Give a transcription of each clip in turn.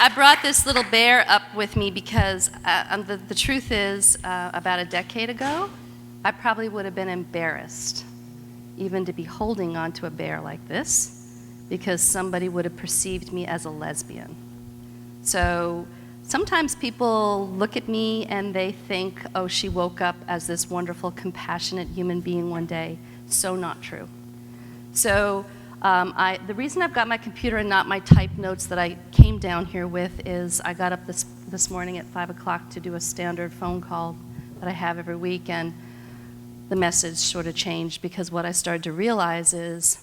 I brought this little bear up with me because the truth is, about a decade ago, I probably would have been embarrassed even to be holding onto a bear like this because somebody would have perceived me as a lesbian. So sometimes people look at me and they think, oh, she woke up as this wonderful, compassionate human being one day. So not true. So the reason I've got my computer and not my typed notes that I came down here with is I got up this morning at 5 o'clock to do a standard phone call that I have every week, and the message sort of changed because what I started to realize is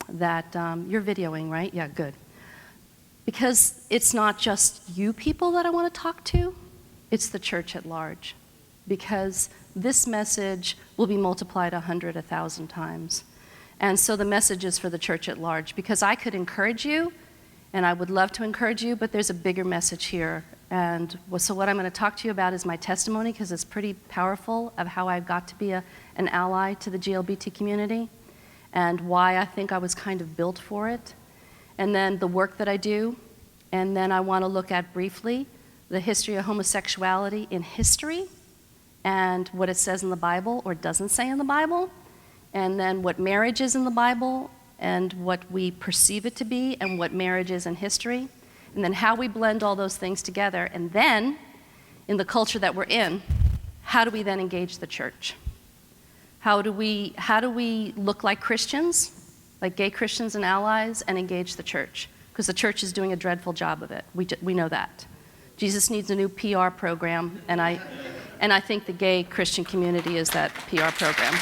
that you're videoing, right? Yeah, good. Because it's not just you people that I want to talk to, it's the church at large. Because this message will be multiplied 100, 1,000 times. And so the message is for the church at large, because I could encourage you, and I would love to encourage you, but there's a bigger message here. And so what I'm going to talk to you about is my testimony, because it's pretty powerful, of how I got to be an ally to the GLBT community, and why I think I was kind of built for it, and then the work that I do, and then I want to look at briefly the history of homosexuality in history, and what it says in the Bible or doesn't say in the Bible, and then what marriage is in the Bible, and what we perceive it to be, and what marriage is in history, and then how we blend all those things together, and then, in the culture that we're in, how do we then engage the church? How do we look like Christians, like gay Christians and allies, and engage the church? Because the church is doing a dreadful job of it. We know that. Jesus needs a new PR program, and I think the gay Christian community is that PR program.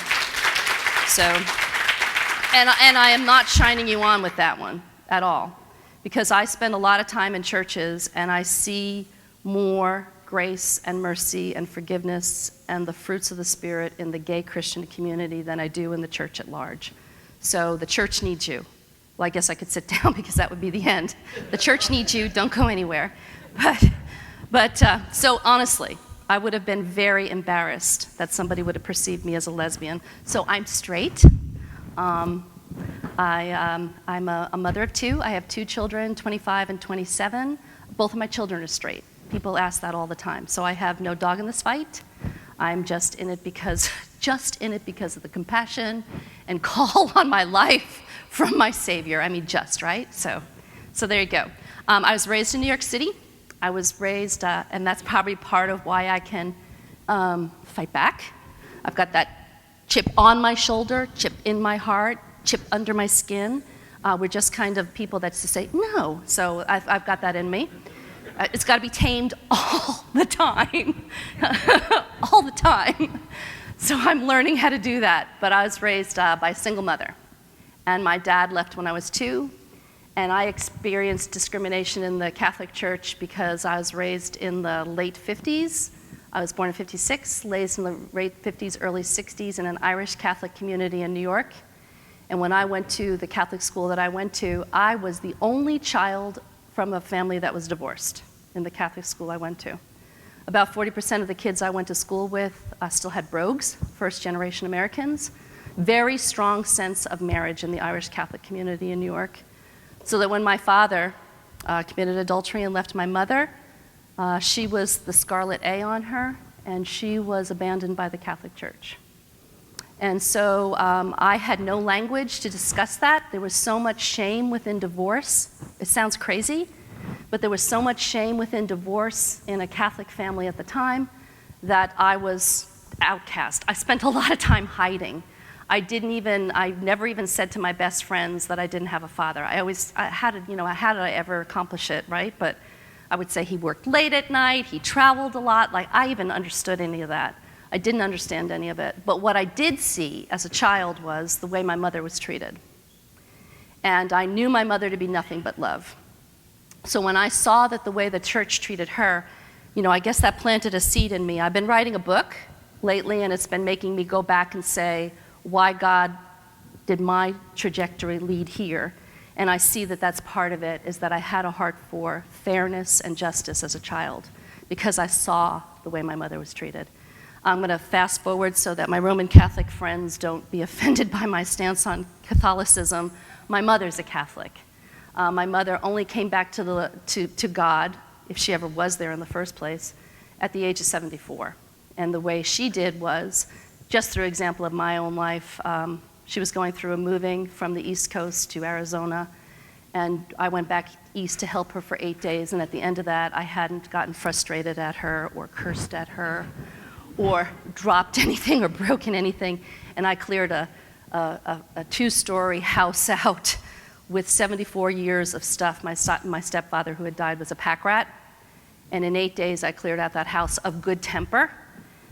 So, and I am not shining you on with that one at all, because I spend a lot of time in churches and I see more grace and mercy and forgiveness and the fruits of the Spirit in the gay Christian community than I do in the church at large. So the church needs you. Well, I guess I could sit down because that would be the end. The church needs you, don't go anywhere. But so honestly, I would have been very embarrassed that somebody would have perceived me as a lesbian. So I'm straight. I'm a mother of two. I have two children, 25 and 27. Both of my children are straight. People ask that all the time. So I have no dog in this fight. I'm just in it because of the compassion and call on my life from my Savior. I mean, right? So there you go. I was raised in New York City. I was raised, and that's probably part of why I can fight back. I've got that chip on my shoulder, chip in my heart, chip under my skin. We're just kind of people that just say, no. So I've got that in me. It's got to be tamed all the time. All the time. So I'm learning how to do that. But I was raised by a single mother. And my dad left when I was 2. And I experienced discrimination in the Catholic Church because I was raised in the late 50s. I was born in 56, raised in the late 50s, early 60s in an Irish Catholic community in New York. And when I went to the Catholic school that I went to, I was the only child from a family that was divorced in the Catholic school I went to. About 40% of the kids I went to school with still had brogues, first-generation Americans. Very strong sense of marriage in the Irish Catholic community in New York. So that when my father committed adultery and left my mother, she was the scarlet A on her, and she was abandoned by the Catholic Church. And so I had no language to discuss that. There was so much shame within divorce. It sounds crazy, but there was so much shame within divorce in a Catholic family at the time that I was outcast. I spent a lot of time hiding. I never even said to my best friends that I didn't have a father. How did I ever accomplish it, right? But I would say he worked late at night, he traveled a lot, like I even understood any of that. I didn't understand any of it. But what I did see as a child was the way my mother was treated. And I knew my mother to be nothing but love. So when I saw that the way the church treated her, I guess that planted a seed in me. I've been writing a book lately, and it's been making me go back and say, why God did my trajectory lead here? And I see that that's part of it, is that I had a heart for fairness and justice as a child because I saw the way my mother was treated. I'm going to fast forward so that my Roman Catholic friends don't be offended by my stance on Catholicism. My mother's a Catholic. My mother only came back to God if she ever was there in the first place, at the age of 74. And the way she did was, just through example of my own life, she was going through a moving from the East Coast to Arizona, and I went back east to help her for 8 days, and at the end of that, I hadn't gotten frustrated at her or cursed at her or dropped anything or broken anything, and I cleared a 2-story house out with 74 years of stuff. My stepfather, who had died, was a pack rat, and in 8 days, I cleared out that house of good temper.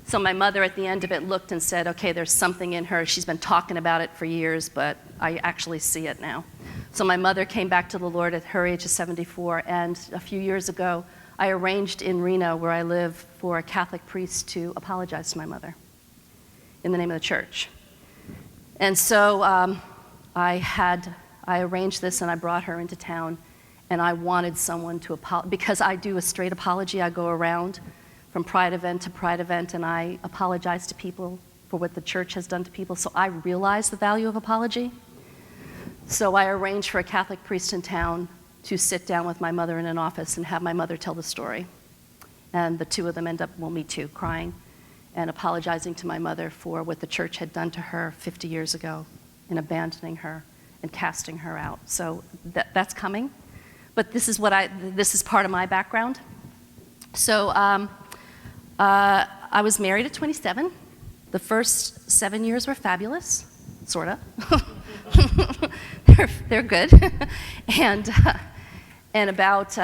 So my mother at the end of it looked and said, okay, there's something in her. She's been talking about it for years, but I actually see it now. So my mother came back to the Lord at her age of 74, and a few years ago, I arranged in Reno, where I live, for a Catholic priest to apologize to my mother in the name of the church. And so I arranged this, and I brought her into town, and I wanted someone to apologize, because I do a straight apology. I go around from pride event to pride event, and I apologize to people for what the church has done to people, so I realize the value of apology. So I arranged for a Catholic priest in town to sit down with my mother in an office and have my mother tell the story. And the two of them end up, well, me too, crying and apologizing to my mother for what the church had done to her 50 years ago in abandoning her and casting her out. So that's coming. But this is part of my background. So I was married at 27. The first 7 years were fabulous, sort of. They're good. And about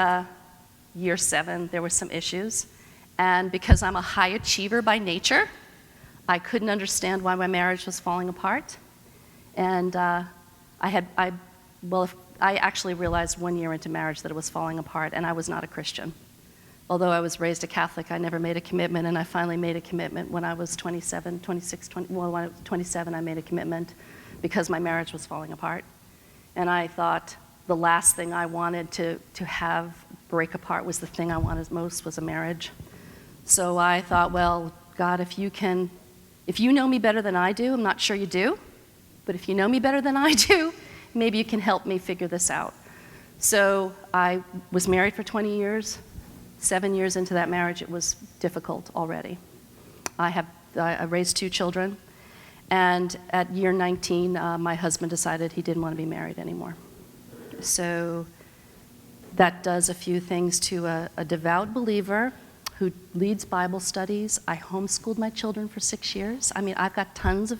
year 7, there were some issues. And because I'm a high achiever by nature, I couldn't understand why my marriage was falling apart. And I actually realized 1 year into marriage that it was falling apart, and I was not a Christian. Although I was raised a Catholic, I never made a commitment, and I finally made a commitment when I was 27, 26, 20, well, when I was 27, I made a commitment because my marriage was falling apart. And I thought the last thing I wanted to have break apart was the thing I wanted most, was a marriage. So I thought, well, God, if you know me better than I do, I'm not sure you do, but if you know me better than I do, maybe you can help me figure this out. So I was married for 20 years. 7 years into that marriage, it was difficult already. I raised 2 children, and at year 19, my husband decided he didn't want to be married anymore. So that does a few things to a devout believer who leads Bible studies. I homeschooled my children for 6 years. I mean, I've got tons of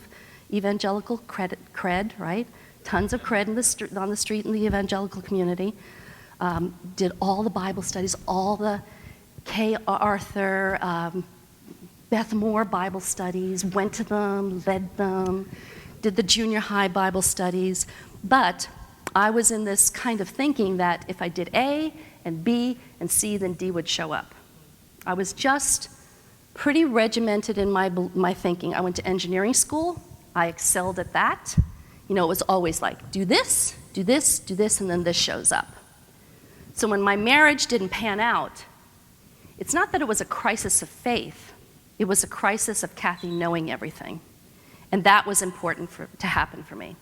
evangelical cred, right? Tons of cred on the street in the evangelical community. Did all the Bible studies, all the Kay Arthur, Beth Moore Bible studies, went to them, led them, did the junior high Bible studies. But I was in this kind of thinking that if I did A and B and C, then D would show up. I was just pretty regimented in my thinking. I went to engineering school. I excelled at that. You know, it was always like, do this, do this, do this, and then this shows up. So when my marriage didn't pan out, it's not that it was a crisis of faith. It was a crisis of Kathy knowing everything. And that was important to happen for me.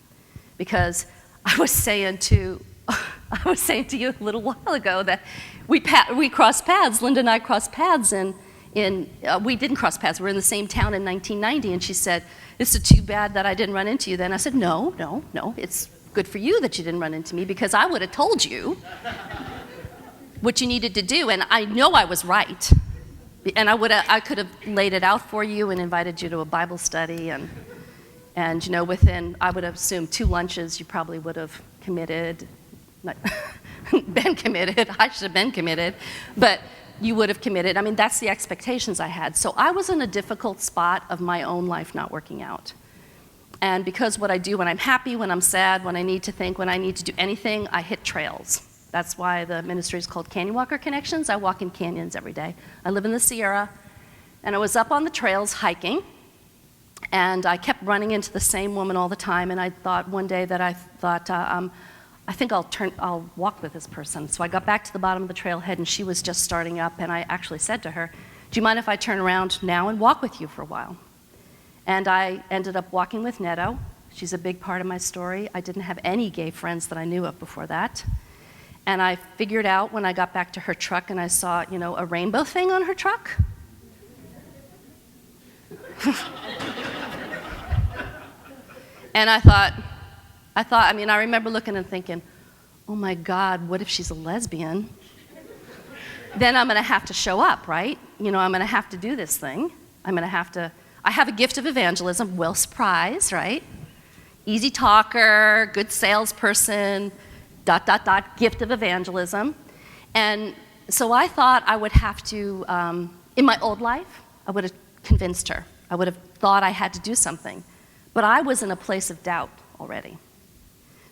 Because I was saying to you a little while ago that we crossed paths. Linda and I crossed paths we didn't cross paths. We were in the same town in 1990, and she said, "It's too bad that I didn't run into you then." I said, no, it's good for you that you didn't run into me, because I would have told you what you needed to do, and I know I was right. And I could have laid it out for you and invited you to a Bible study, and you know, within, I would have assumed 2 lunches, you probably would have committed, been committed. I should have been committed, but you would have committed. I mean, that's the expectations I had. So I was in a difficult spot of my own life not working out. And because what I do when I'm happy, when I'm sad, when I need to think, when I need to do anything, I hit trails. That's why the ministry is called Canyon Walker Connections. I walk in canyons every day. I live in the Sierra, and I was up on the trails hiking, and I kept running into the same woman all the time, and I thought one day that I think I'll walk with this person. So I got back to the bottom of the trailhead, and she was just starting up, and I actually said to her, "Do you mind if I turn around now and walk with you for a while?" And I ended up walking with Netto. She's a big part of my story. I didn't have any gay friends that I knew of before that. And I figured out when I got back to her truck and I saw, a rainbow thing on her truck. And I remember looking and thinking, oh my God, what if she's a lesbian? Then I'm gonna have to show up, right? I'm gonna have to do this thing. I have a gift of evangelism, well, surprise, right? Easy talker, good salesperson, ... gift of evangelism. And so I thought I would have to, in my old life, I would have convinced her. I would have thought I had to do something. But I was in a place of doubt already.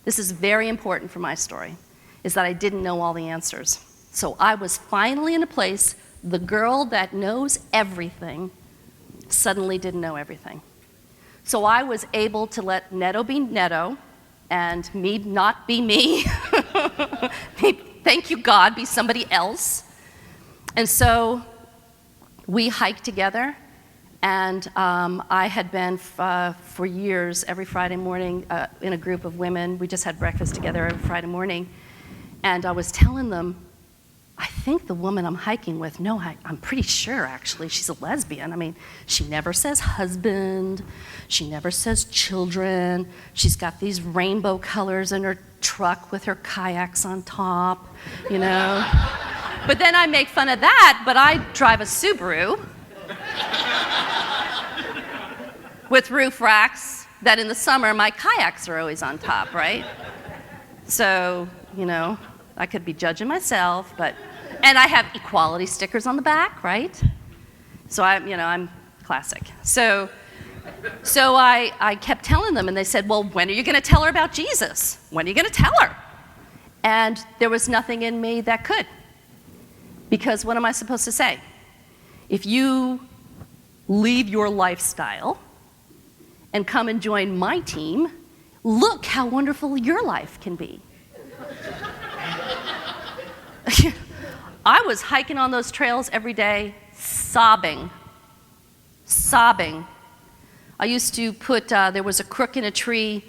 This is very important for my story, is that I didn't know all the answers. So I was finally in a place, the girl that knows everything suddenly didn't know everything. So I was able to let Neto be Neto and me not be me. Thank you, God, be somebody else. And so we hiked together, and I had been for years, every Friday morning, in a group of women. We just had breakfast together every Friday morning, and I was telling them, I think the woman I'm hiking with, no, I'm pretty sure, actually, she's a lesbian. She never says husband. She never says children. She's got these rainbow colors in her truck with her kayaks on top, But then I make fun of that, but I drive a Subaru with roof racks that in the summer my kayaks are always on top, right? So, I could be judging myself, and I have equality stickers on the back, right? So I'm classic. So I kept telling them, and they said, well, when are you going to tell her about Jesus? When are you going to tell her? And there was nothing in me that could. Because what am I supposed to say? If you leave your lifestyle and come and join my team, look how wonderful your life can be. I was hiking on those trails every day, sobbing. I used to put, there was a crook in a tree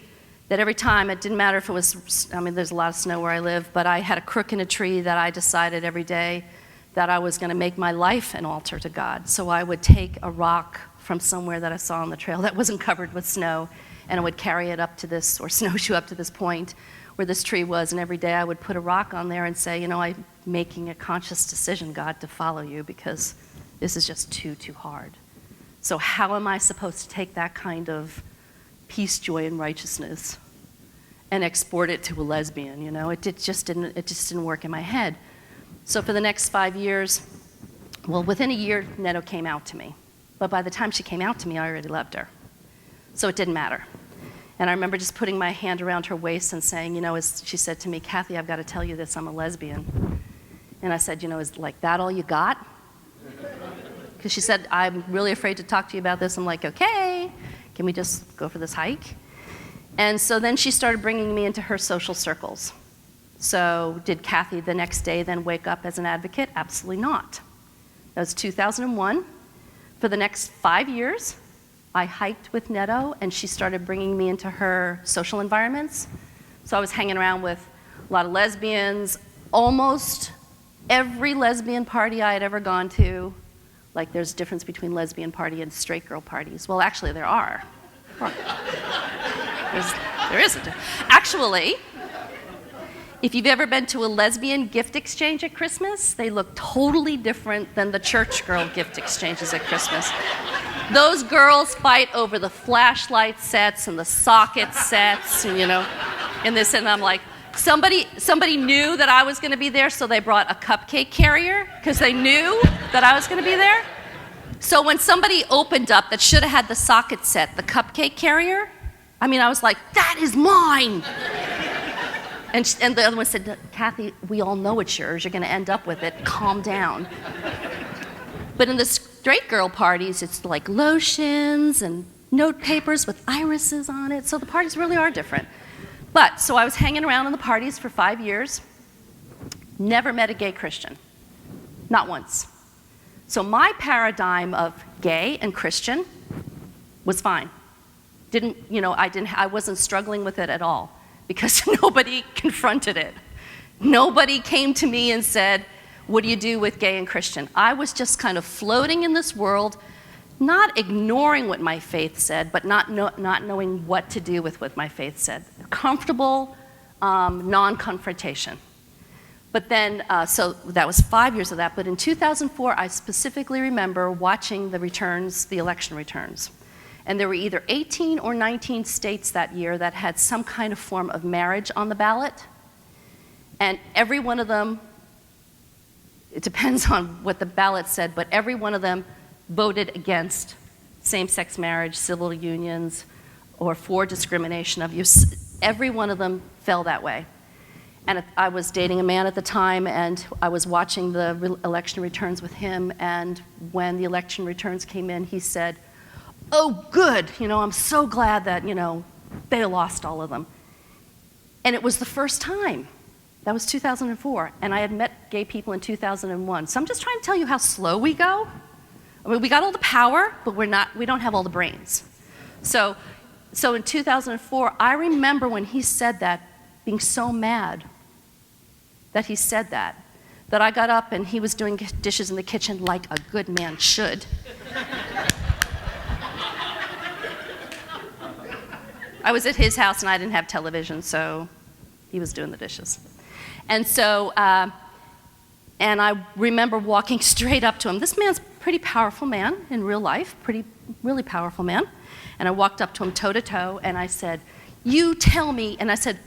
that every time, it didn't matter if it was, there's a lot of snow where I live, but I had a crook in a tree that I decided every day that I was going to make my life an altar to God. So I would take a rock from somewhere that I saw on the trail that wasn't covered with snow, and I would carry it up to this, or snowshoe up to this point where this tree was, and every day I would put a rock on there and say, I'm making a conscious decision, God, to follow you, because this is just too hard. So how am I supposed to take that kind of peace, joy, and righteousness and export it to a lesbian? It just didn't work in my head. So for the next 5 years, well, within a year, Neto came out to me. But by the time she came out to me, I already loved her. So it didn't matter. And I remember just putting my hand around her waist and saying, as she said to me, Kathy, I've got to tell you this, I'm a lesbian. And I said, is like that all you got? Because she said, I'm really afraid to talk to you about this. I'm like, okay, can we just go for this hike? And so then she started bringing me into her social circles. So did Kathy the next day then wake up as an advocate? Absolutely not. That was 2001. For the next 5 years, I hiked with Neto, and she started bringing me into her social environments. So I was hanging around with a lot of lesbians, almost every lesbian party I had ever gone to. Like, there's a difference between lesbian party and straight girl parties. Well, actually, there are. There isn't. Actually, if you've ever been to a lesbian gift exchange at Christmas, they look totally different than the church girl gift exchanges at Christmas. Those girls fight over the flashlight sets and the socket sets, and and this, and I'm like, somebody knew that I was going to be there, so they brought a cupcake carrier because they knew that I was going to be there. So when somebody opened up that should have had the socket set, the cupcake carrier, I was like, that is mine. And the other one said, Kathy, we all know it's yours. You're going to end up with it. Calm down. But in the straight girl parties, it's like lotions and note papers with irises on it. So the parties really are different. But, so I was hanging around in the parties for 5 years. Never met a gay Christian. Not once. So my paradigm of gay and Christian was fine. I wasn't struggling with it at all, because nobody confronted it. Nobody came to me and said, what do you do with gay and Christian? I was just kind of floating in this world, not ignoring what my faith said, but not knowing what to do with what my faith said. Comfortable non-confrontation. But then, so that was 5 years of that. But in 2004, I specifically remember watching the returns, the election returns. And there were either 18 or 19 states that year that had some kind of form of marriage on the ballot. And every one of them, it depends on what the ballot said, but every one of them voted against same-sex marriage, civil unions, or for discrimination of use. Every one of them fell that way. And I was dating a man at the time, and I was watching the election returns with him, and when the election returns came in, he said, oh, good, I'm so glad that, they lost all of them. And it was the first time. That was 2004, and I had met gay people in 2001. So I'm just trying to tell you how slow we go. I mean, we got all the power, but we don't have all the brains. So in 2004, I remember when he said that, being so mad that he said that I got up and he was doing dishes in the kitchen like a good man should. I was at his house and I didn't have television, so he was doing the dishes. And so, and I remember walking straight up to him. This man's a pretty powerful man in real life, really powerful man. And I walked up to him toe to toe and I said, you tell me, and I said,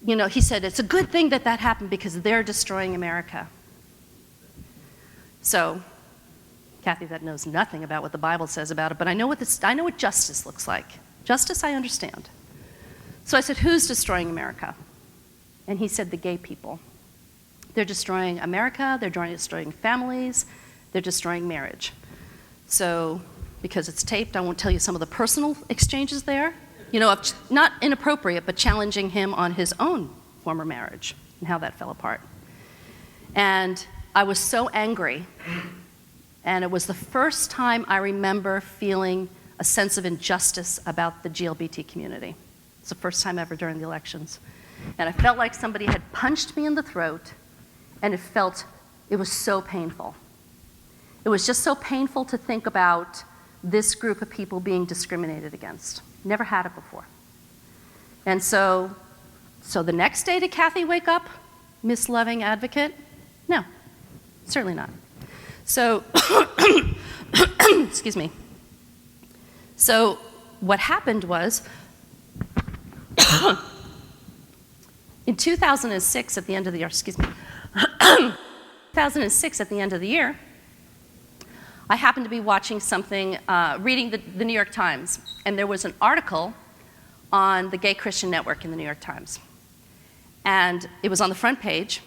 he said, it's a good thing that happened because they're destroying America. So, Kathy, that knows nothing about what the Bible says about it, but I know what justice looks like. Justice, I understand. So I said, who's destroying America? And he said, the gay people. They're destroying America, they're destroying families, they're destroying marriage. So, because it's taped, I won't tell you some of the personal exchanges there. Not inappropriate, but challenging him on his own former marriage and how that fell apart. And I was so angry, and it was the first time I remember feeling a sense of injustice about the GLBT community. It's the first time ever during the elections. And I felt like somebody had punched me in the throat, and it was so painful. It was just so painful to think about this group of people being discriminated against. Never had it before. And so the next day did Kathy wake up, Miss Loving Advocate? No, certainly not. So, excuse me. So what happened was, in 2006 at the end of the year, 2006 at the end of the year, I happened to be watching something, reading the New York Times, and there was an article on the Gay Christian Network in the New York Times. And it was on the front page,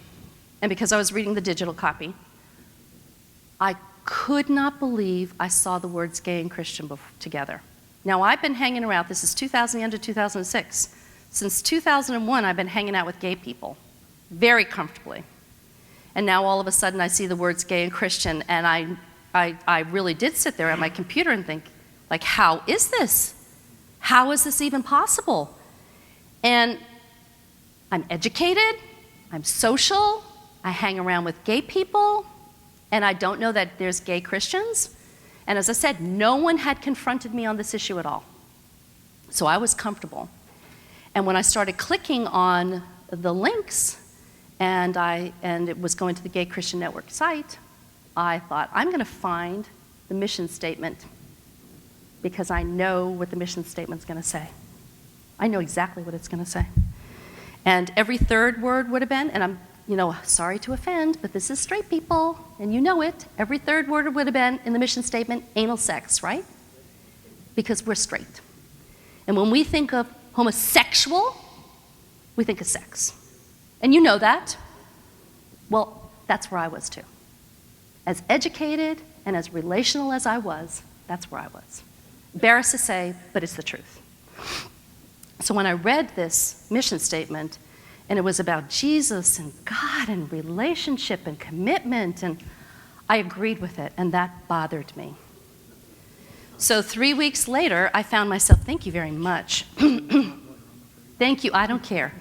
and because I was reading the digital copy, I could not believe I saw the words gay and Christian together. Now, I've been hanging around, this is 2000 into 2006. Since 2001, I've been hanging out with gay people, very comfortably. And now all of a sudden I see the words gay and Christian, and I really did sit there at my computer and think, like, how is this? How is this even possible? And I'm educated, I'm social, I hang around with gay people, and I don't know that there's gay Christians. And as I said, no one had confronted me on this issue at all. So I was comfortable. And when I started clicking on the links, and it was going to the Gay Christian Network site, I thought, I'm going to find the mission statement because I know what the mission statement's going to say. I know exactly what it's going to say. And every third word would have been, and I'm, sorry to offend, but this is straight people, and you know it. Every third word would have been in the mission statement, anal sex, right? Because we're straight. And when we think of homosexual, we think of sex. And you know that. Well, that's where I was too. As educated and as relational as I was, that's where I was. Embarrassed to say, but it's the truth. So when I read this mission statement, and it was about Jesus and God and relationship and commitment, and I agreed with it, and that bothered me. So 3 weeks later, I found myself, thank you very much. Thank you, I don't care.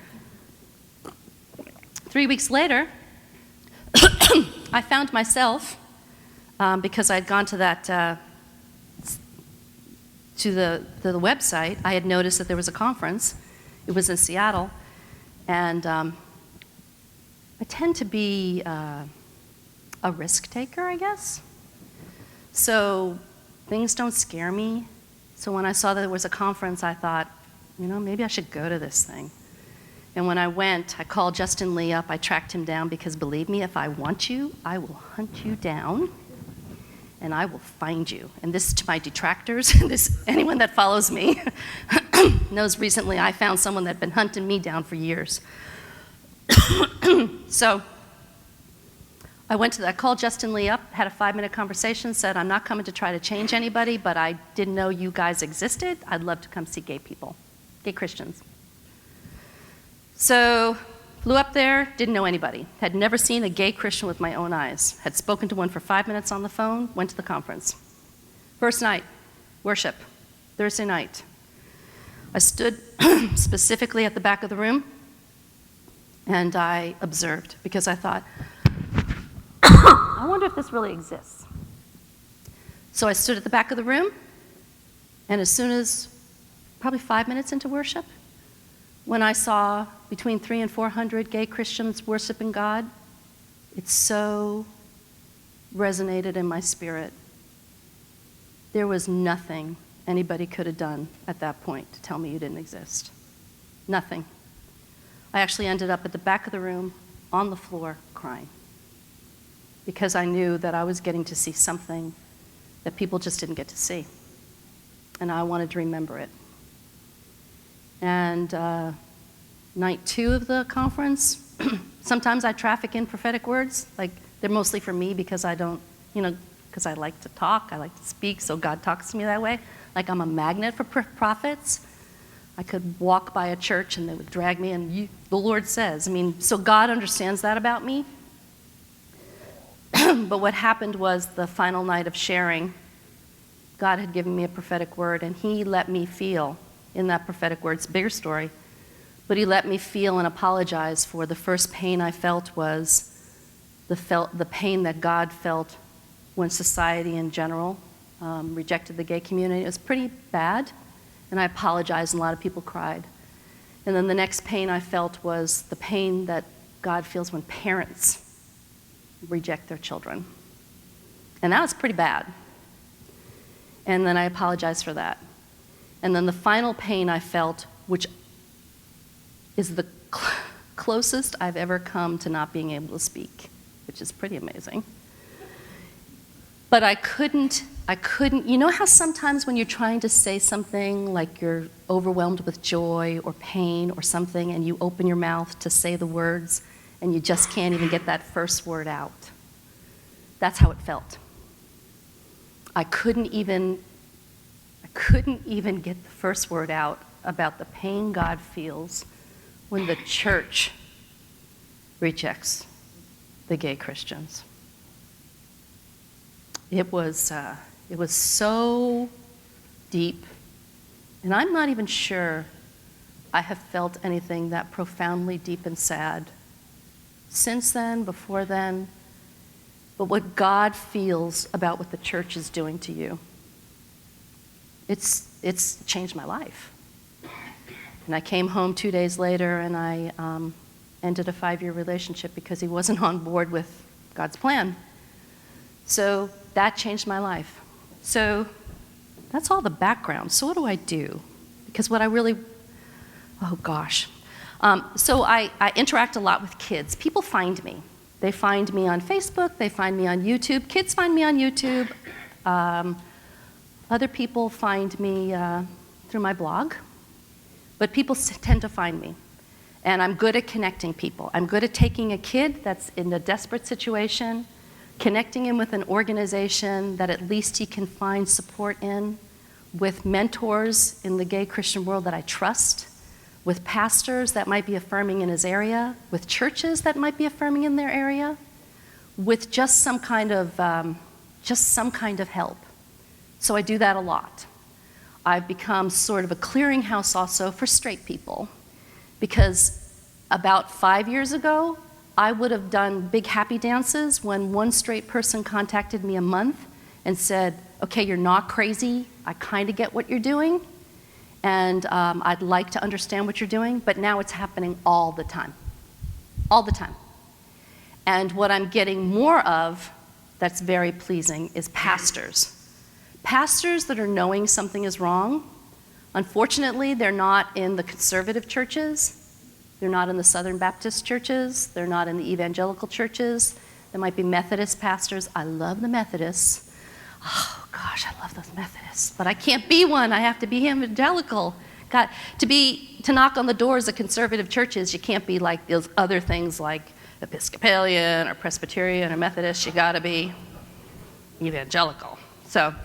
3 weeks later, I found myself, because I'd gone to that, to the website, I had noticed that there was a conference. It was in Seattle, and I tend to be a risk taker, I guess. So things don't scare me. So when I saw that there was a conference, I thought, maybe I should go to this thing. And when I went, I called Justin Lee up. I tracked him down because, believe me, if I want you, I will hunt you down, and I will find you. And this is to my detractors. Anyone that follows me knows recently I found someone that had been hunting me down for years. So I called Justin Lee up, had a 5-minute conversation, said, I'm not coming to try to change anybody, but I didn't know you guys existed. I'd love to come see gay people, gay Christians. So flew up there, didn't know anybody, had never seen a gay Christian with my own eyes, had spoken to one for 5 minutes on the phone, went to the conference. First night, worship, Thursday night. I stood specifically at the back of the room, and I observed, because I thought, I wonder if this really exists. So I stood at the back of the room, and as soon as, probably 5 minutes into worship, when I saw between 300 and 400 gay Christians worshiping God, it so resonated in my spirit. There was nothing anybody could have done at that point to tell me you didn't exist. Nothing. I actually ended up at the back of the room, on the floor, crying, because I knew that I was getting to see something that people just didn't get to see, and I wanted to remember it. And night 2 of the conference, sometimes I traffic in prophetic words. Like, they're mostly for me because I don't, because I like to talk, I like to speak, so God talks to me that way. Like, I'm a magnet for prophets. I could walk by a church and they would drag me, and the Lord says. So God understands that about me. But what happened was the final night of sharing, God had given me a prophetic word, and he let me feel in that prophetic word. It's a bigger story, but he let me feel and apologize for the first pain I felt was the pain that God felt when society in general rejected the gay community. It was pretty bad, and I apologized, and a lot of people cried. And then the next pain I felt was the pain that God feels when parents reject their children. And that was pretty bad. And then I apologized for that. And then the final pain I felt, which is the closest I've ever come to not being able to speak, which is pretty amazing. But I couldn't, you know how sometimes when you're trying to say something, like you're overwhelmed with joy or pain or something, and you open your mouth to say the words, and you just can't even get that first word out? That's how it felt. I couldn't even get the first word out about the pain God feels when the church rejects the gay Christians. It was so deep, and I'm not even sure I have felt anything that profoundly deep and sad since then, before then. But what God feels about what the church is doing to you, it's changed my life. And I came home 2 days later, and I ended a 5-year relationship because he wasn't on board with God's plan. So that changed my life. So that's all the background. So what do I do? Because what I really, so I interact a lot with kids. People find me. They find me on Facebook, they find me on YouTube. Kids find me on YouTube. Other people find me through my blog. But people tend to find me. And I'm good at connecting people. I'm good at taking a kid that's in a desperate situation, connecting him with an organization that at least he can find support in, with mentors in the gay Christian world that I trust, with pastors that might be affirming in his area, with churches that might be affirming in their area, with just some kind of help. So I do that a lot. I've become sort of a clearinghouse also for straight people, because about 5 years ago, I would have done big happy dances when one straight person contacted me a month and said, okay, you're not crazy, I kind of get what you're doing, and I'd like to understand what you're doing, but now it's happening all the time. All the time. And what I'm getting more of that's very pleasing is pastors. Pastors that are knowing something is wrong. Unfortunately, they're not in the conservative churches. They're not in the Southern Baptist churches. They're not in the evangelical churches. There might be Methodist pastors. I love the Methodists. Oh, gosh, I love those Methodists. But I can't be one. I have to be evangelical. God, to knock on the doors of conservative churches, you can't be like those other things like Episcopalian or Presbyterian or Methodist. You got to be evangelical. But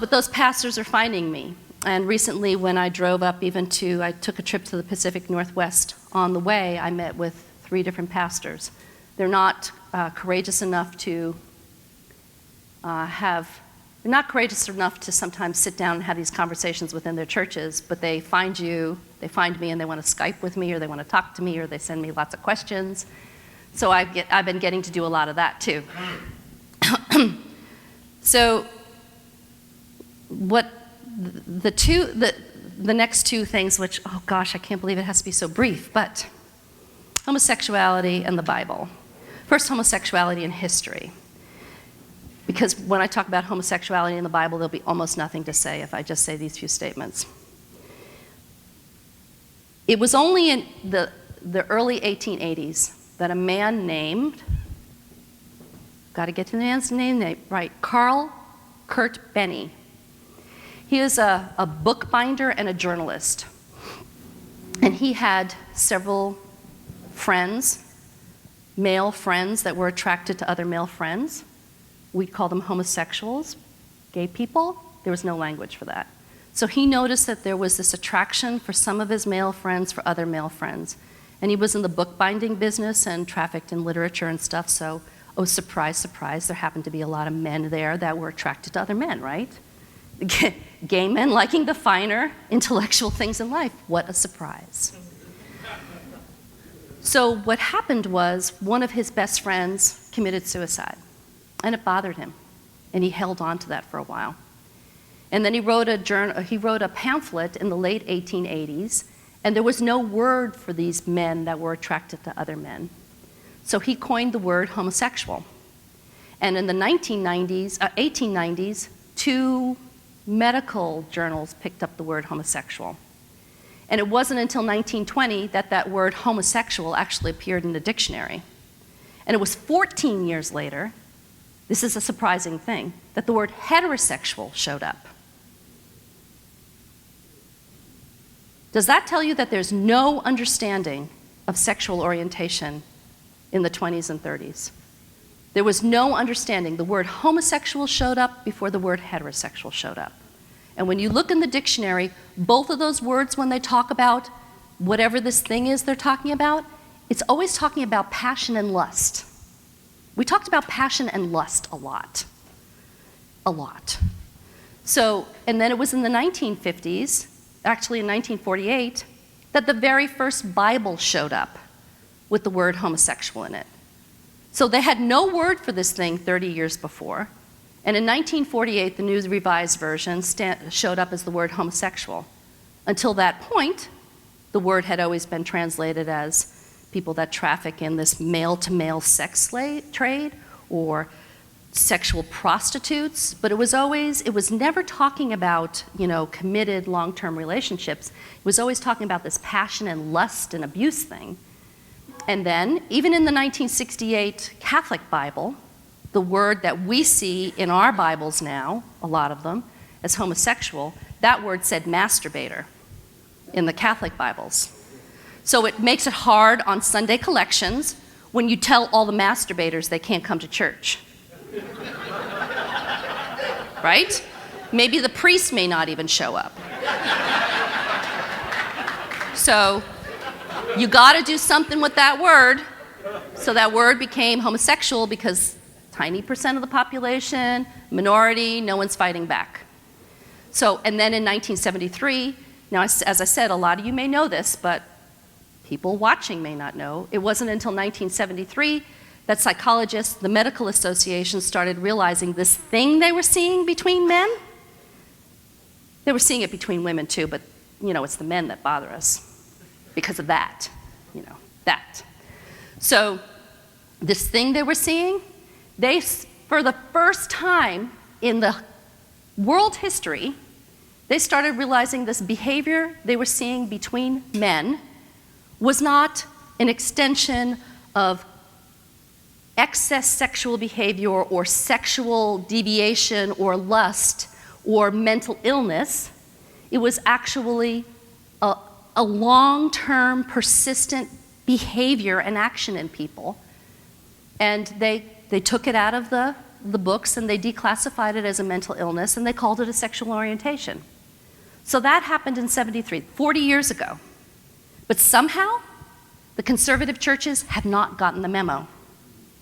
those pastors are finding me. And recently when I drove up I took a trip to the Pacific Northwest. On the way, I met with 3 different pastors. They're not courageous enough to sometimes sit down and have these conversations within their churches, but they find me and they want to Skype with me, or they want to talk to me, or they send me lots of questions. So I've been getting to do a lot of that too. So the next 2 things, which, oh gosh, I can't believe it has to be so brief, but homosexuality and the Bible. First, homosexuality and history. Because when I talk about homosexuality in the Bible, there'll be almost nothing to say if I just say these few statements. It was only in the early 1880s that a man named, got to get to the man's name right, Carl Kurt Benny. He is a bookbinder and a journalist. And he had several friends, male friends that were attracted to other male friends. We'd call them homosexuals, gay people. There was no language for that. So he noticed that there was this attraction for some of his male friends for other male friends. And he was in the bookbinding business and trafficked in literature and stuff, so, oh, surprise, surprise, there happened to be a lot of men there that were attracted to other men, right? Gay men liking the finer intellectual things in life. What a surprise. So what happened was one of his best friends committed suicide. And it bothered him, and he held on to that for a while. And then he wrote a pamphlet in the late 1880s, and there was no word for these men that were attracted to other men. So he coined the word homosexual. And in the 1890s, 2 medical journals picked up the word homosexual. And it wasn't until 1920 that word homosexual actually appeared in the dictionary. And it was 14 years later, this is a surprising thing, that the word heterosexual showed up. Does that tell you that there's no understanding of sexual orientation in the 20s and 30s? There was no understanding. The word homosexual showed up before the word heterosexual showed up. And when you look in the dictionary, both of those words, when they talk about whatever this thing is they're talking about, it's always talking about passion and lust. We talked about passion and lust a lot. A lot. So, and then it was in the 1950s, actually in 1948, that the very first Bible showed up with the word homosexual in it. So they had no word for this thing 30 years before. And in 1948, the New Revised Version showed up as the word homosexual. Until that point, the word had always been translated as people that traffic in this male-to-male sex trade or sexual prostitutes, but it was never talking about, committed long-term relationships. It was always talking about this passion and lust and abuse thing. And then, even in the 1968 Catholic Bible, the word that we see in our Bibles now, a lot of them, as homosexual, that word said masturbator in the Catholic Bibles. So it makes it hard on Sunday collections when you tell all the masturbators they can't come to church. Right? Maybe the priest may not even show up. So you got to do something with that word. So that word became homosexual because tiny percent of the population, minority, no one's fighting back. So, and then in 1973, now as I said, a lot of you may know this, but people watching may not know, it wasn't until 1973 that psychologists, the medical associations, started realizing this thing they were seeing between men. They were seeing it between women too, but it's the men that bother us because of that, that. So this thing they were seeing, for the first time in the world history, they started realizing this behavior they were seeing between men was not an extension of excess sexual behavior or sexual deviation or lust or mental illness. It was actually a long-term, persistent behavior and action in people. And they took it out of the books and they declassified it as a mental illness and they called it a sexual orientation. So that happened in 73, 40 years ago. But somehow, the conservative churches have not gotten the memo.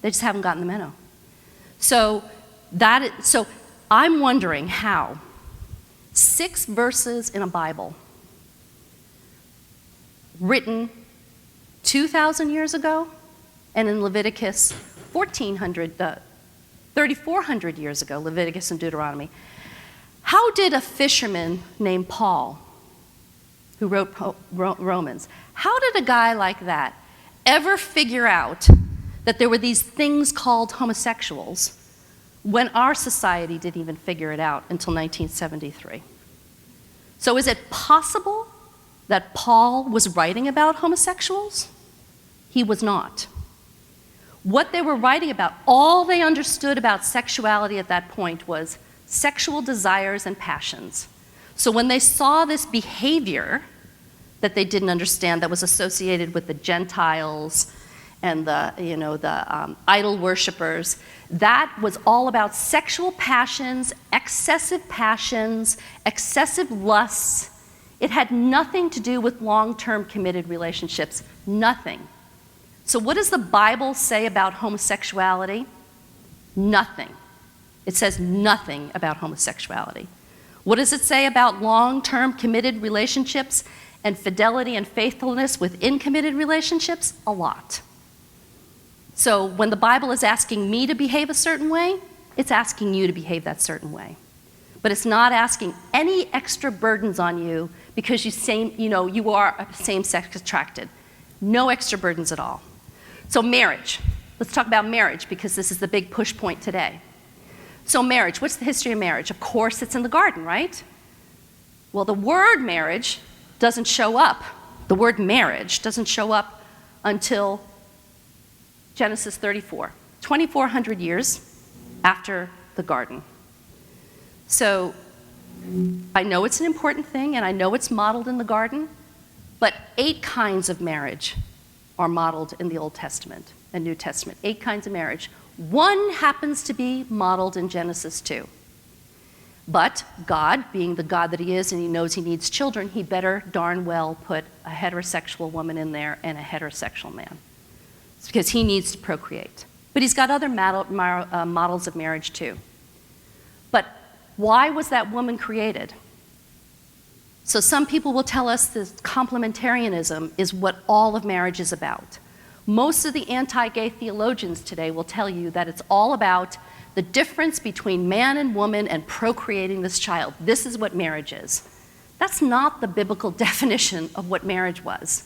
They just haven't gotten the memo. So I'm wondering how 6 verses in a Bible written 2,000 years ago and in Leviticus 3,400 years ago, Leviticus and Deuteronomy, how did a fisherman named Paul, who wrote Romans, how did a guy like that ever figure out that there were these things called homosexuals when our society didn't even figure it out until 1973? So is it possible that Paul was writing about homosexuals? He was not. What they were writing about, all they understood about sexuality at that point was sexual desires and passions. So when they saw this behavior that they didn't understand that was associated with the Gentiles and the idol worshipers, that was all about sexual passions, excessive lusts. It had nothing to do with long-term committed relationships, nothing. So what does the Bible say about homosexuality? Nothing. It says nothing about homosexuality. What does it say about long-term committed relationships and fidelity and faithfulness within committed relationships? A lot. So when the Bible is asking me to behave a certain way, it's asking you to behave that certain way. But it's not asking any extra burdens on you because you are same-sex attracted. No extra burdens at all. So marriage. Let's talk about marriage because this is the big push point today. So marriage, what's the history of marriage? Of course, it's in the garden, right? Well, the word marriage doesn't show up. The word marriage doesn't show up until Genesis 34, 2,400 years after the garden. So I know it's an important thing, and I know it's modeled in the garden, but 8 kinds of marriage are modeled in the Old Testament and New Testament. 8 kinds of marriage. One happens to be modeled in Genesis 2. But God, being the God that he is and he knows he needs children, he better darn well put a heterosexual woman in there and a heterosexual man. It's because he needs to procreate. But he's got other models of marriage too. But why was that woman created? So some people will tell us that complementarianism is what all of marriage is about. Most of the anti-gay theologians today will tell you that it's all about the difference between man and woman and procreating this child. This is what marriage is. That's not the biblical definition of what marriage was.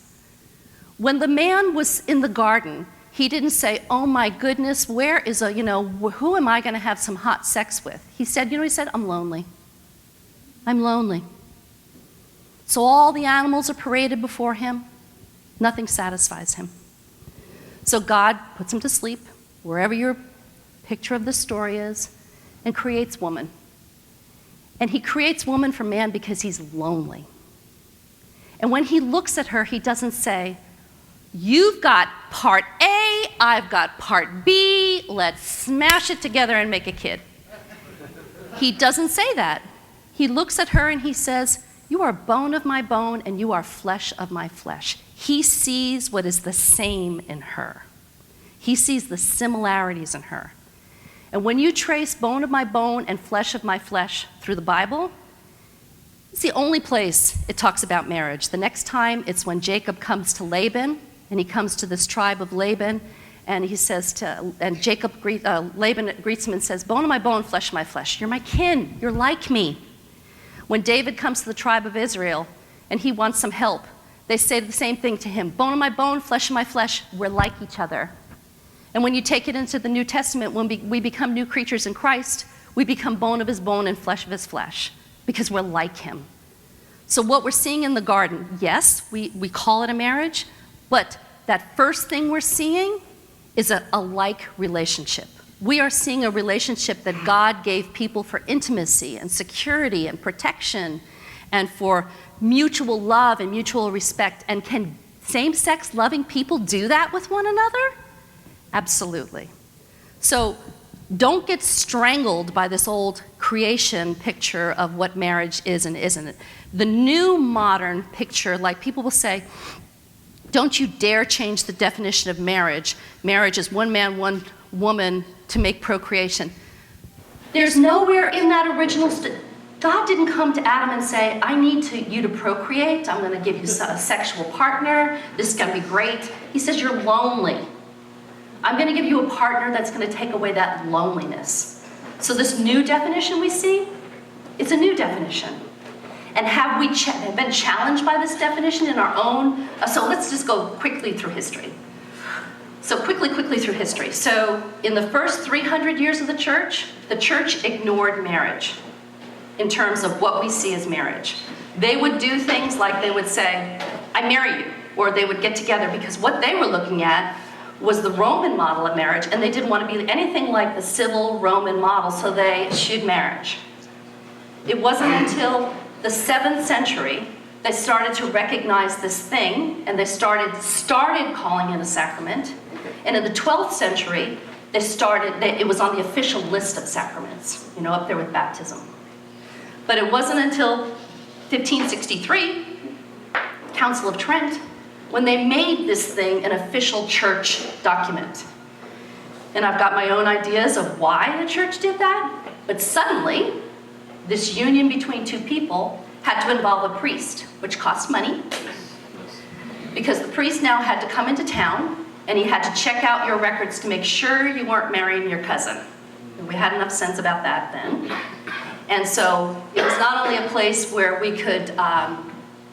When the man was in the garden, he didn't say, oh my goodness, who am I going to have some hot sex with? He said, I'm lonely. I'm lonely. So all the animals are paraded before him. Nothing satisfies him. So God puts him to sleep, wherever your picture of the story is, and creates woman. And he creates woman for man because he's lonely. And when he looks at her, he doesn't say, you've got part A, I've got part B, let's smash it together and make a kid. He doesn't say that. He looks at her and he says, you are bone of my bone and you are flesh of my flesh. He sees what is the same in her. He sees the similarities in her. And when you trace bone of my bone and flesh of my flesh through the Bible, It's the only place it talks about marriage. The next time, it's when Jacob comes to Laban, and he comes to this tribe of Laban, and he says Laban greets him and says, "Bone of my bone, flesh of my flesh. You're my kin. You're like me." When David comes to the tribe of Israel, and he wants some help, they say the same thing to him. "Bone of my bone, flesh of my flesh. We're like each other." And when you take it into the New Testament, when we become new creatures in Christ, we become bone of his bone and flesh of his flesh, because we're like him. So what we're seeing in the garden, yes, we call it a marriage, but that first thing we're seeing is a like relationship. We are seeing a relationship that God gave people for intimacy and security and protection and for mutual love and mutual respect. And can same-sex loving people do that with one another? Absolutely. So don't get strangled by this old creation picture of what marriage is and isn't. The new modern picture, like people will say, don't you dare change the definition of marriage. Marriage is one man, one woman to make procreation. There's nowhere in that original God didn't come to Adam and say, I need you to procreate. I'm going to give you a sexual partner. This is going to be great. He says, you're lonely. I'm going to give you a partner that's going to take away that loneliness. So this new definition we see, it's a new definition. And have we been challenged by this definition in our own? So let's just go quickly through history. So quickly through history. So in the first 300 years of the church ignored marriage in terms of what we see as marriage. They would do things like they would say, I marry you, or they would get together, because what they were looking at was the Roman model of marriage, and they didn't want to be anything like the civil Roman model, so they eschewed marriage. It wasn't until the 7th century they started to recognize this thing, and they started calling it a sacrament. And in the 12th century, it was on the official list of sacraments, up there with baptism. But it wasn't until 1563, Council of Trent, when they made this thing an official church document. And I've got my own ideas of why the church did that, but suddenly, this union between two people had to involve a priest, which cost money, because the priest now had to come into town and he had to check out your records to make sure you weren't marrying your cousin. And we had enough sense about that then. And so it was not only a place where we could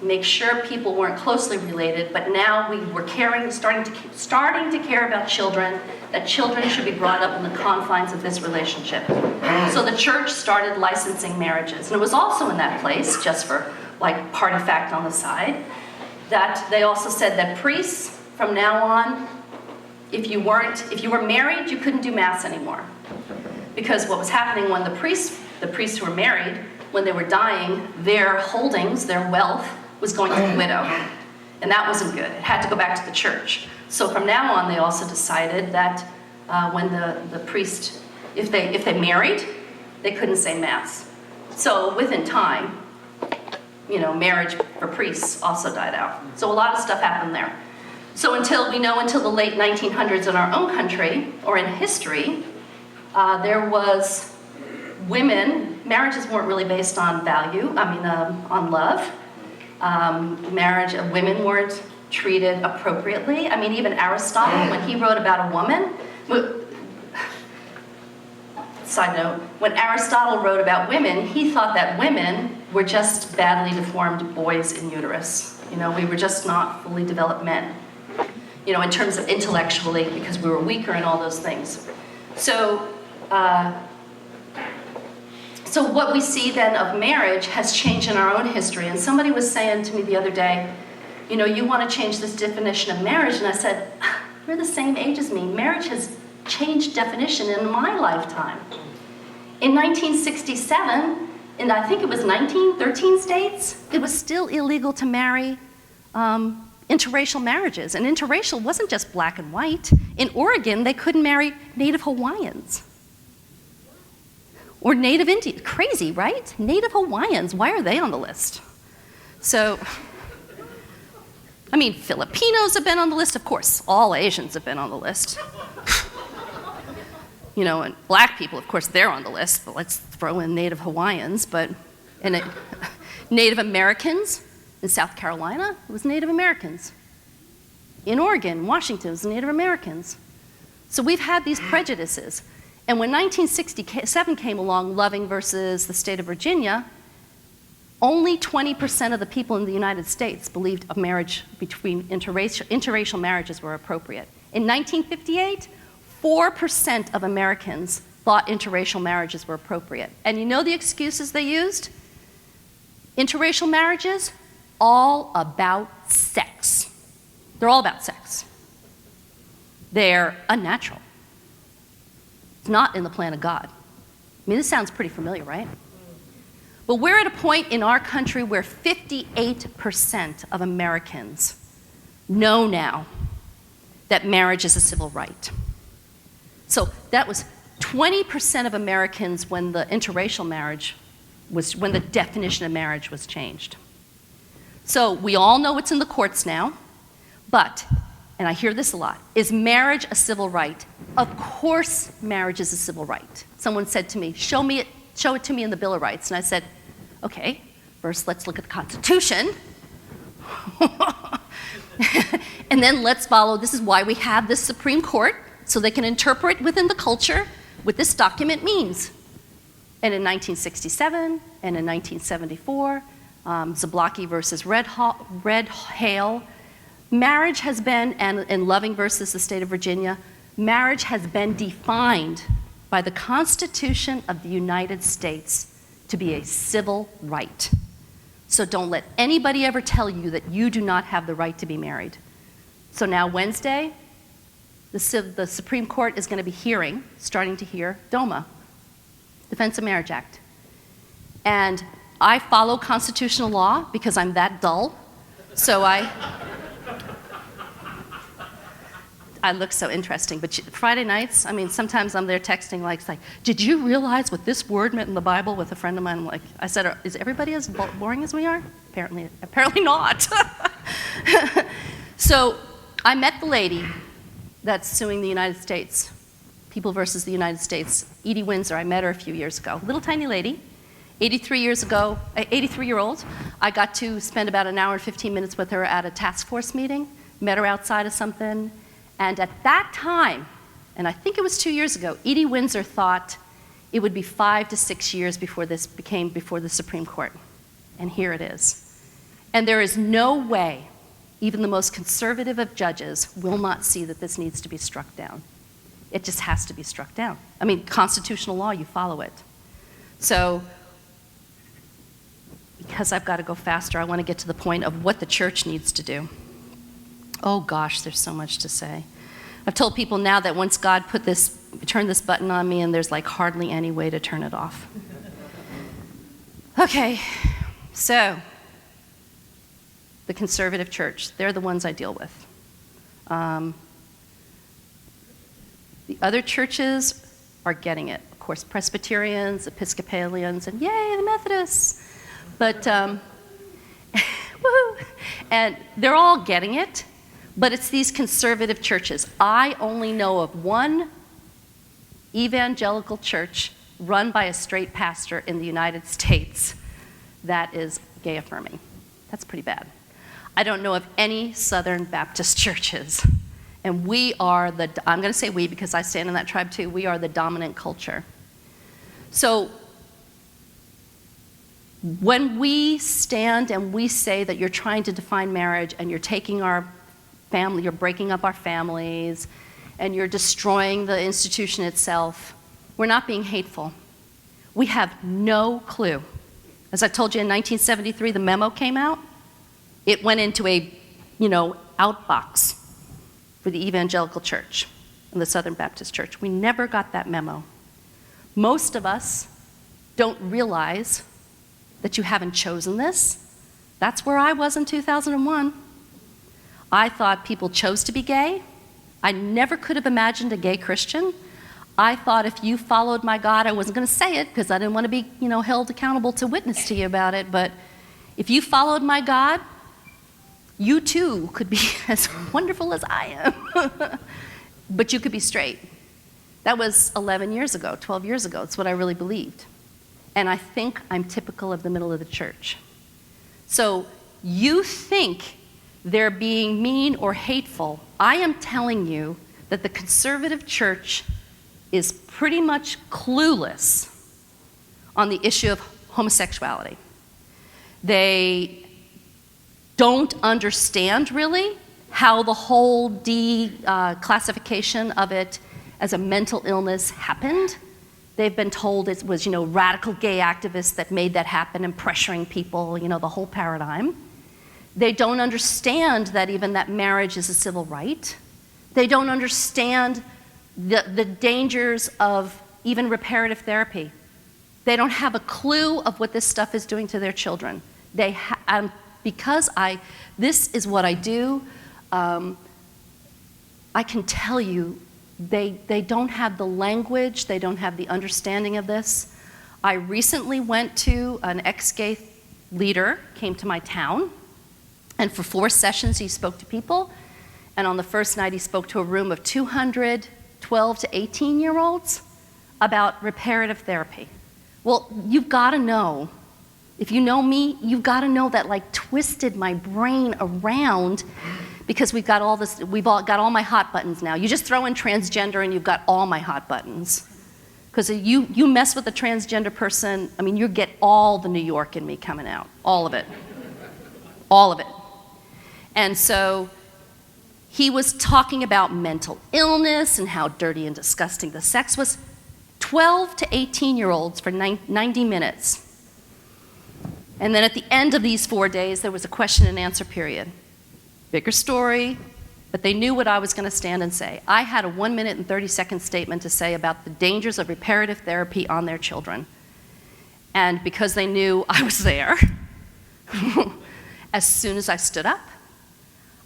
make sure people weren't closely related, but now we were starting to care about children, that children should be brought up in the confines of this relationship. So the church started licensing marriages. And it was also in that place, just for like party fact on the side, that they also said that priests, from now on, if you were married, you couldn't do mass anymore. Because what was happening when the priests who were married, when they were dying, their holdings, their wealth, was going to the widow. And that wasn't good. It had to go back to the church. So from now on, they also decided that when the priest, if they married, they couldn't say mass. So within time, marriage for priests also died out. So a lot of stuff happened there. So until the late 1900s in our own country, or in history, there was marriages weren't really based on on love. Marriage of women weren't treated appropriately. Even Aristotle, when he wrote about a woman, side note, when Aristotle wrote about women, he thought that women were just badly deformed boys in uterus. We were just not fully developed men, in terms of intellectually, because we were weaker and all those things. So what we see then of marriage has changed in our own history. And somebody was saying to me the other day, you want to change this definition of marriage? And I said, you're the same age as me. Marriage has changed definition in my lifetime. In 1967, in I think it was 13 states, it was still illegal to marry interracial marriages. And interracial wasn't just black and white. In Oregon, they couldn't marry Native Hawaiians. Or Native Indians. Crazy, right? Native Hawaiians, why are they on the list? So, Filipinos have been on the list, of course. All Asians have been on the list. And black people, of course, they're on the list, but let's throw in Native Hawaiians. Native Americans in South Carolina, it was Native Americans. In Oregon, Washington, it was Native Americans. So we've had these prejudices. And when 1967 came along, Loving versus the state of Virginia, only 20% of the people in the United States believed a marriage between interracial marriages were appropriate. In 1958, 4% of Americans thought interracial marriages were appropriate. And you know the excuses they used? Interracial marriages, all about sex. They're all about sex. They're unnatural. It's not in the plan of God. I mean, this sounds pretty familiar, right? But we're at a point in our country where 58% of Americans know now that marriage is a civil right. So that was 20% of Americans when the interracial marriage was, when the definition of marriage was changed. So we all know it's in the courts now, but, and I hear this a lot, is marriage a civil right? Of course marriage is a civil right. Someone said to me, show it to me in the Bill of Rights. And I said, okay, first let's look at the Constitution. And then let's follow, this is why we have this Supreme Court, so they can interpret within the culture what this document means. And in 1967 and in 1974, Zablocki versus Red Hale, marriage has been, and in Loving versus the state of Virginia, marriage has been defined by the Constitution of the United States to be a civil right. So don't let anybody ever tell you that you do not have the right to be married. So now Wednesday, the Supreme Court is going to be starting to hear DOMA, Defense of Marriage Act. And I follow constitutional law because I'm that dull. So I look so interesting. But Friday nights, I mean, sometimes I'm there texting like, did you realize what this word meant in the Bible with a friend of mine? Like, I said, is everybody as boring as we are? Apparently not. So I met the lady that's suing the United States, People versus the United States, Edie Windsor. I met her a few years ago. Little tiny lady, 83-year-old. I got to spend about an hour and 15 minutes with her at a task force meeting, met her outside of something. And at that time, and I think it was 2 years ago, Edie Windsor thought it would be 5 to 6 years before this became before the Supreme Court. And here it is. And there is no way even the most conservative of judges will not see that this needs to be struck down. It just has to be struck down. I mean, constitutional law, you follow it. So, because I've got to go faster, I want to get to the point of what the church needs to do. Oh gosh, there's so much to say. I've told people now that once God turned this button on me, and there's like hardly any way to turn it off. Okay, so the conservative church, they're the ones I deal with. The other churches are getting it. Of course, Presbyterians, Episcopalians, and yay, the Methodists. But, woo, and they're all getting it, but it's these conservative churches. I only know of one evangelical church run by a straight pastor in the United States that is gay affirming. That's pretty bad. I don't know of any Southern Baptist churches. And we are I'm going to say we because I stand in that tribe too, we are the dominant culture. So when we stand and we say that you're trying to define marriage and you're taking our family, you're breaking up our families, and you're destroying the institution itself, we're not being hateful. We have no clue. As I told you in 1973, the memo came out. It went into a, outbox for the evangelical church and the Southern Baptist Church. We never got that memo. Most of us don't realize that you haven't chosen this. That's where I was in 2001. I thought people chose to be gay. I never could have imagined a gay Christian. I thought if you followed my God, I wasn't going to say it because I didn't want to be, held accountable to witness to you about it, but if you followed my God, you too could be as wonderful as I am. But you could be straight. That was 11 years ago, 12 years ago. It's what I really believed. And I think I'm typical of the middle of the church. So you think they're being mean or hateful. I am telling you that the conservative church is pretty much clueless on the issue of homosexuality. They don't understand really how the whole classification of it as a mental illness happened. They've been told it was, radical gay activists that made that happen and pressuring people, the whole paradigm. They don't understand that even that marriage is a civil right. They don't understand the dangers of even reparative therapy. They don't have a clue of what this stuff is doing to their children. Because this is what I do, I can tell you they don't have the language, they don't have the understanding of this. I recently went to an ex-gay leader, came to my town, and for 4 sessions he spoke to people, and on the first night he spoke to a room of 200 12 to 18-year-olds about reparative therapy. Well, you've got to know, if you know me, you've got to know that twisted my brain around, because we've got all my hot buttons now. You just throw in transgender and you've got all my hot buttons. Because you mess with a transgender person, you get all the New York in me coming out, all of it. All of it. And so he was talking about mental illness and how dirty and disgusting the sex was. 12 to 18-year-olds for 90 minutes. And then at the end of these 4 days, there was a question and answer period. Bigger story, but they knew what I was going to stand and say. I had a 1 minute and 30-second statement to say about the dangers of reparative therapy on their children. And because they knew I was there, as soon as I stood up,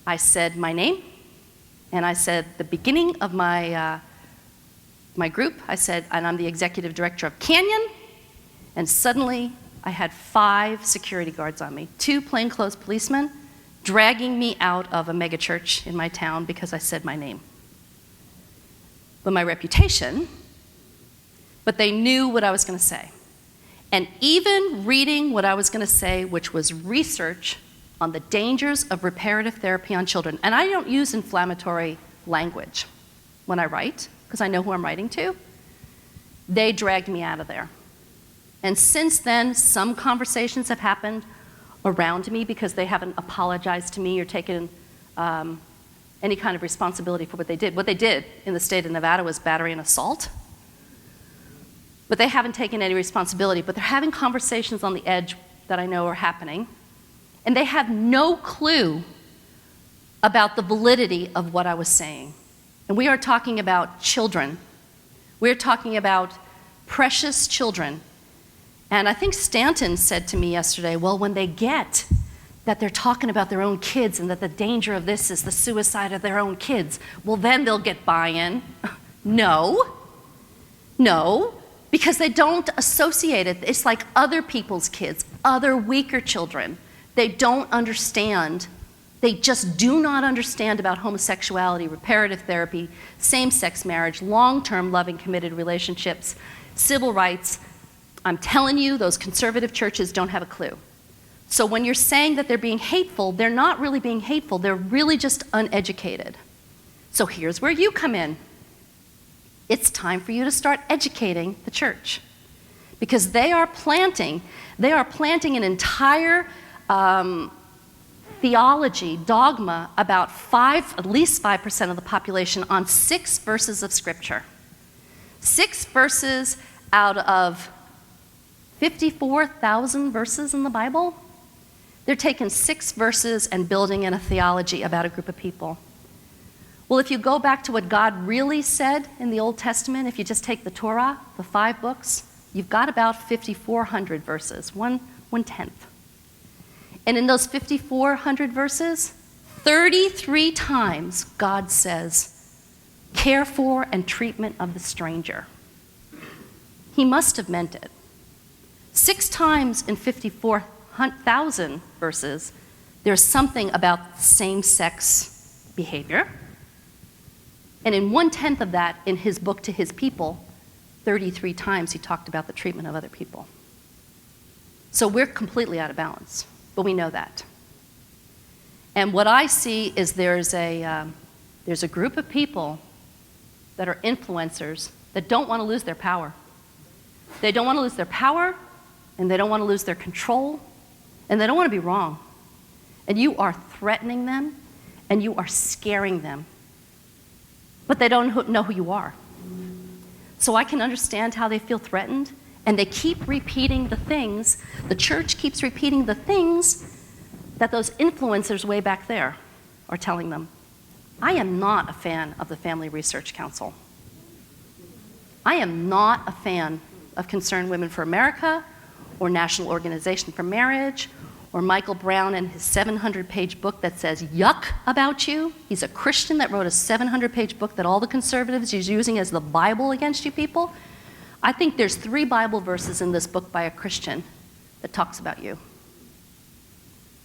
I said my name, and I said the beginning of my group. I said, and I'm the executive director of Canyon, and suddenly I had 5 security guards on me, 2 plainclothes policemen dragging me out of a megachurch in my town because I said my name. But my reputation, but they knew what I was going to say. And even reading what I was going to say, which was research on the dangers of reparative therapy on children, and I don't use inflammatory language when I write, because I know who I'm writing to, they dragged me out of there. And since then, some conversations have happened around me because they haven't apologized to me or taken any kind of responsibility for what they did. What they did in the state of Nevada was battery and assault. But they haven't taken any responsibility. But they're having conversations on the edge that I know are happening. And they have no clue about the validity of what I was saying. And we are talking about children. We're talking about precious children. And I think Stanton said to me yesterday, well, when they get that they're talking about their own kids and that the danger of this is the suicide of their own kids, well, then they'll get buy-in. No, because they don't associate it. It's like other people's kids, other weaker children. They don't understand. They just do not understand about homosexuality, reparative therapy, same-sex marriage, long-term loving, committed relationships, civil rights. I'm telling you, those conservative churches don't have a clue. So when you're saying that they're being hateful, they're not really being hateful. They're really just uneducated. So here's where you come in. It's time for you to start educating the church, because they are planting an entire theology, dogma about at least 5% of the population on 6 verses of Scripture. 6 verses out of 54,000 verses in the Bible. They're taking 6 verses and building in a theology about a group of people. Well, if you go back to what God really said in the Old Testament, if you just take the Torah, the 5 books, you've got about 5,400 verses, one-tenth. And in those 5,400 verses, 33 times God says, care for and treatment of the stranger. He must have meant it. 6 times in 54,000 verses, there's something about same-sex behavior. And in 1/10 of that, in his book to his people, 33 times he talked about the treatment of other people. So we're completely out of balance. but we know that. And what I see is there's a group of people that are influencers that don't want to lose their power. They don't want to lose their power, and they don't want to lose their control, and they don't want to be wrong. And you are threatening them, and you are scaring them. But they don't know who you are. So I can understand how they feel threatened, and they keep repeating the things, the church keeps repeating the things that those influencers way back there are telling them. I am not a fan of the Family Research Council. I am not a fan of Concerned Women for America, or National Organization for Marriage, or Michael Brown and his 700-page book that says yuck about you. He's a Christian that wrote a 700-page book that all the conservatives are using as the Bible against you people. I think there's 3 Bible verses in this book by a Christian that talks about you.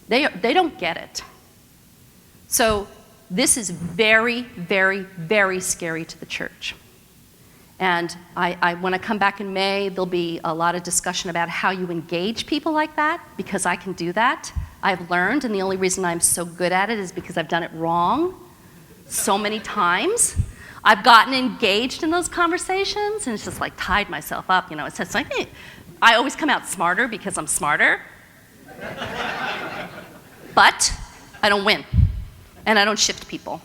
They don't get it. So this is very, very, very scary to the church. And when I come back in May, there'll be a lot of discussion about how you engage people like that, because I can do that. I've learned, and the only reason I'm so good at it is because I've done it wrong so many times. I've gotten engaged in those conversations, and it's just like tied myself up. It's just like, I always come out smarter because I'm smarter. But I don't win, and I don't shift people.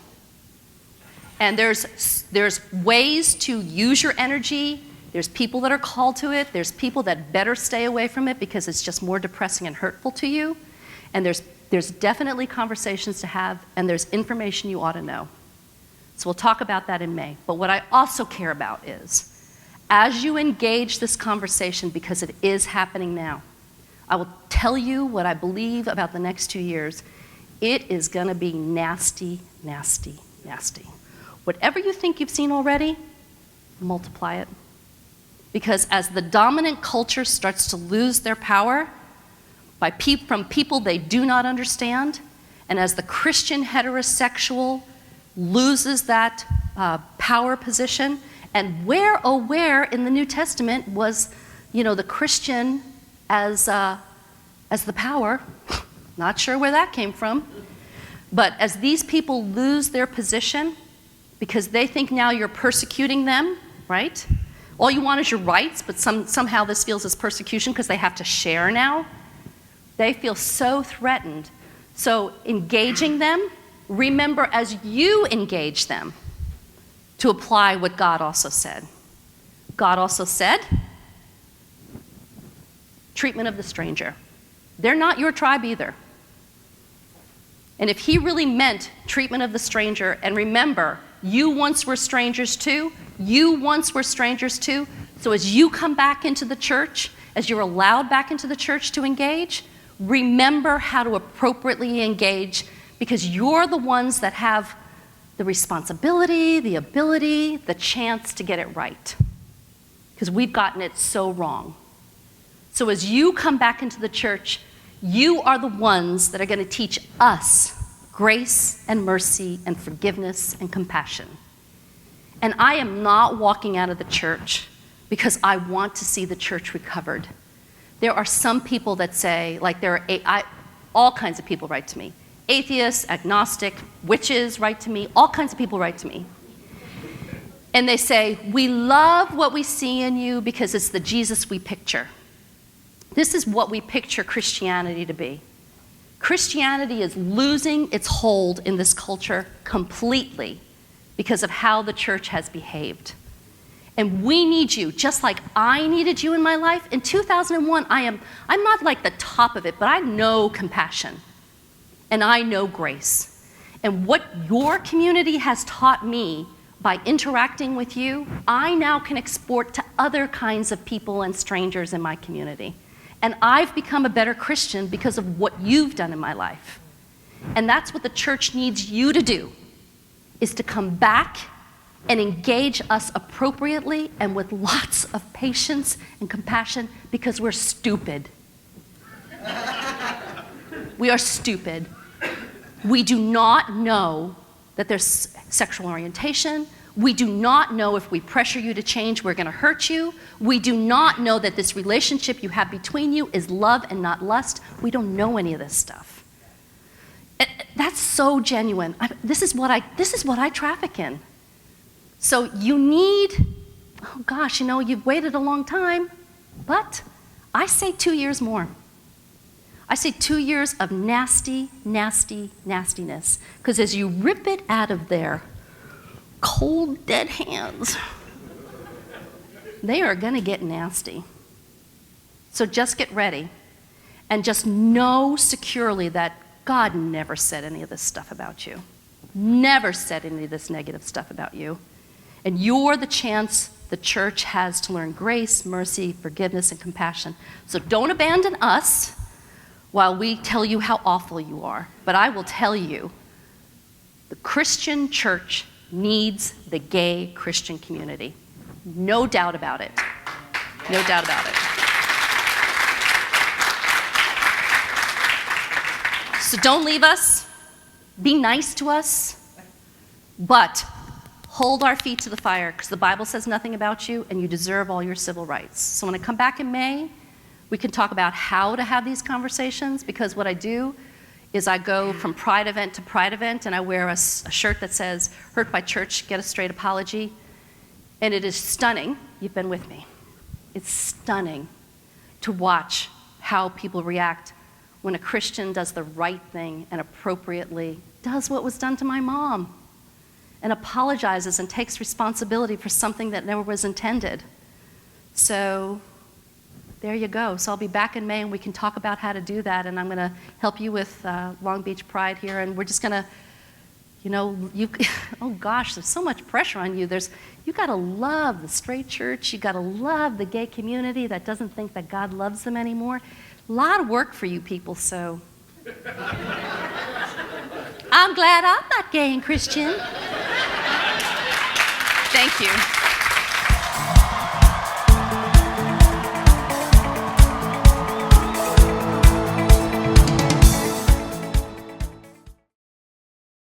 And there's ways to use your energy. There's people that are called to it. There's people that better stay away from it because it's just more depressing and hurtful to you. And there's definitely conversations to have, and there's information you ought to know. So we'll talk about that in May. But what I also care about is, as you engage this conversation, because it is happening now, I will tell you what I believe about the next 2 years. It is going to be nasty, nasty, nasty. Whatever you think you've seen already, multiply it. Because as the dominant culture starts to lose their power from people they do not understand, and as the Christian heterosexual loses that power position, and where in the New Testament was, the Christian as the power? Not sure where that came from. But as these people lose their position, because they think now you're persecuting them, right? All you want is your rights, but somehow this feels as persecution because they have to share now. They feel so threatened. So engaging them, remember as you engage them to apply what God also said. God also said, treatment of the stranger. They're not your tribe either. And if he really meant treatment of the stranger, and remember, you once were strangers too. You once were strangers too. So as you come back into the church, as you're allowed back into the church to engage, remember how to appropriately engage, because you're the ones that have the responsibility, the ability, the chance to get it right. Because we've gotten it so wrong. So as you come back into the church, you are the ones that are going to teach us grace and mercy and forgiveness and compassion. And I am not walking out of the church because I want to see the church recovered. There are some people that say, like all kinds of people write to me. Atheists, agnostic, witches write to me. All kinds of people write to me. And they say, we love what we see in you because it's the Jesus we picture. This is what we picture Christianity to be. Christianity is losing its hold in this culture completely because of how the church has behaved. And we need you, just like I needed you in my life. In 2001, I'm not like the top of it, but I know compassion and I know grace. And what your community has taught me by interacting with you, I now can export to other kinds of people and strangers in my community. And I've become a better Christian because of what you've done in my life. And that's what the church needs you to do, is to come back and engage us appropriately and with lots of patience and compassion, because we're stupid. We are stupid. We do not know that there's sexual orientation. We do not know if we pressure you to change, we're going to hurt you. We do not know that this relationship you have between you is love and not lust. We don't know any of this stuff. That's so genuine. This is what I traffic in. So you need, oh gosh, you've waited a long time, but I say 2 years more. I say 2 years of nasty, nasty, nastiness. Because as you rip it out of their cold, dead hands, they are going to get nasty. So just get ready. And just know securely that God never said any of this stuff about you. Never said any of this negative stuff about you. And you're the chance the church has to learn grace, mercy, forgiveness, and compassion. So don't abandon us while we tell you how awful you are. But I will tell you, the Christian church needs the gay Christian community. No doubt about it. No doubt about it. So don't leave us. Be nice to us. But hold our feet to the fire, because the Bible says nothing about you, and you deserve all your civil rights. So when I come back in May, we can talk about how to have these conversations, because what I do is I go from pride event to pride event, and I wear a shirt that says, "Hurt by church, get a straight apology." And it is stunning. You've been with me. It's stunning to watch how people react when a Christian does the right thing and appropriately does what was done to my mom and apologizes and takes responsibility for something that never was intended. So there you go. So I'll be back in May, and we can talk about how to do that, and I'm going to help you with Long Beach Pride here, and we're just going to, oh gosh, there's so much pressure on you. You got to love the straight church. You got to love the gay community that doesn't think that God loves them anymore. A lot of work for you people, so I'm glad I'm not gay and Christian. Thank you.